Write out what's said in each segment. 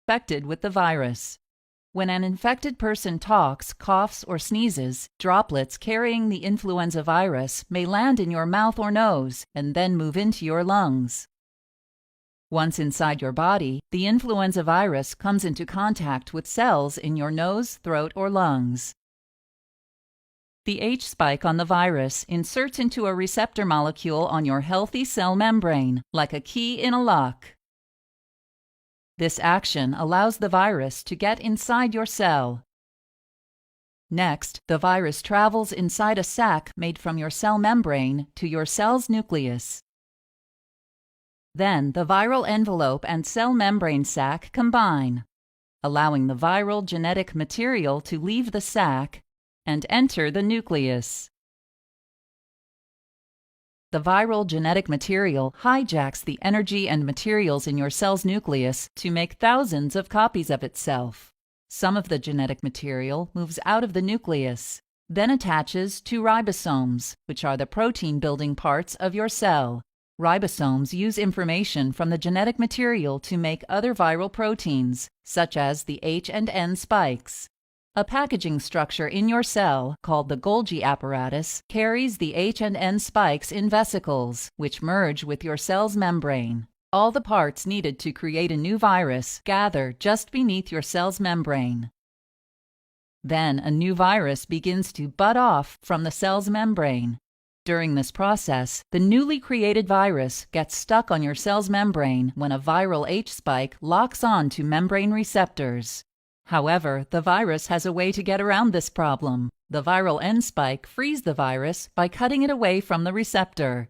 infected with the virus. When an infected person talks, coughs, or sneezes, droplets carrying the influenza virus may land in your mouth or nose and then move into your lungs. Once inside your body, the influenza virus comes into contact with cells in your nose, throat, or lungs. The H spike on the virus inserts into a receptor molecule on your healthy cell membrane, like a key in a lock. This action allows the virus to get inside your cell. Next, the virus travels inside a sac made from your cell membrane to your cell's nucleus. Then the viral envelope and cell membrane sac combine, allowing the viral genetic material to leave the sac and enter the nucleus. The viral genetic material hijacks the energy and materials in your cell's nucleus to make thousands of copies of itself. Some of the genetic material moves out of the nucleus, then attaches to ribosomes, which are the protein-building parts of your cell. Ribosomes use information from the genetic material to make other viral proteins, such as the H and N spikes. A packaging structure in your cell, called the Golgi apparatus, carries the H and N spikes in vesicles, which merge with your cell's membrane. All the parts needed to create a new virus gather just beneath your cell's membrane. Then a new virus begins to bud off from the cell's membrane. During this process, the newly created virus gets stuck on your cell's membrane when a viral H spike locks on to membrane receptors. However, the virus has a way to get around this problem. The viral N spike frees the virus by cutting it away from the receptor.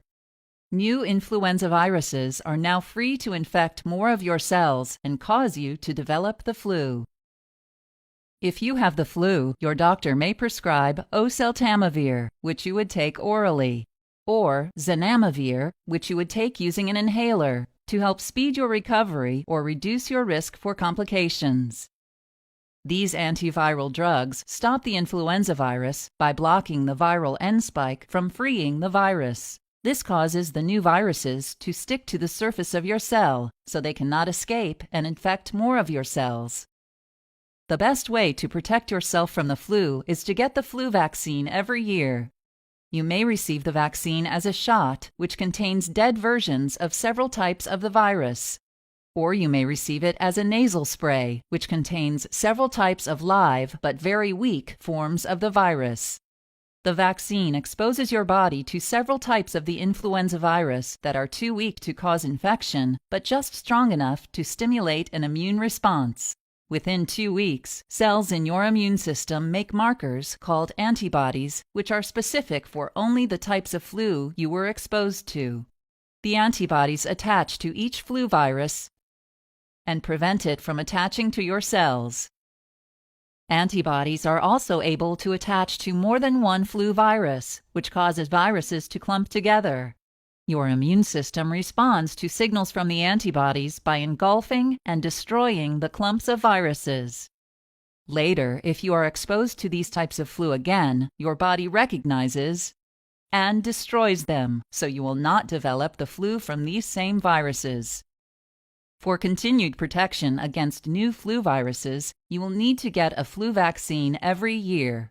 New influenza viruses are now free to infect more of your cells and cause you to develop the flu. If you have the flu, your doctor may prescribe oseltamivir, which you would take orally, or zanamivir, which you would take using an inhaler, to help speed your recovery or reduce your risk for complications. These antiviral drugs stop the influenza virus by blocking the viral N spike from freeing the virus. This causes the new viruses to stick to the surface of your cell, so they cannot escape and infect more of your cells. The best way to protect yourself from the flu is to get the flu vaccine every year. You may receive the vaccine as a shot, which contains dead versions of several types of the virus. Or you may receive it as a nasal spray, which contains several types of live but very weak forms of the virus. The vaccine exposes your body to several types of the influenza virus that are too weak to cause infection, but just strong enough to stimulate an immune response. Within 2 weeks, cells in your immune system make markers called antibodies, which are specific for only the types of flu you were exposed to. The antibodies attach to each flu virus and prevent it from attaching to your cells. Antibodies are also able to attach to more than one flu virus, which causes viruses to clump together. Your immune system responds to signals from the antibodies by engulfing and destroying the clumps of viruses. Later, if you are exposed to these types of flu again, your body recognizes and destroys them, so you will not develop the flu from these same viruses. For continued protection against new flu viruses, you will need to get a flu vaccine every year.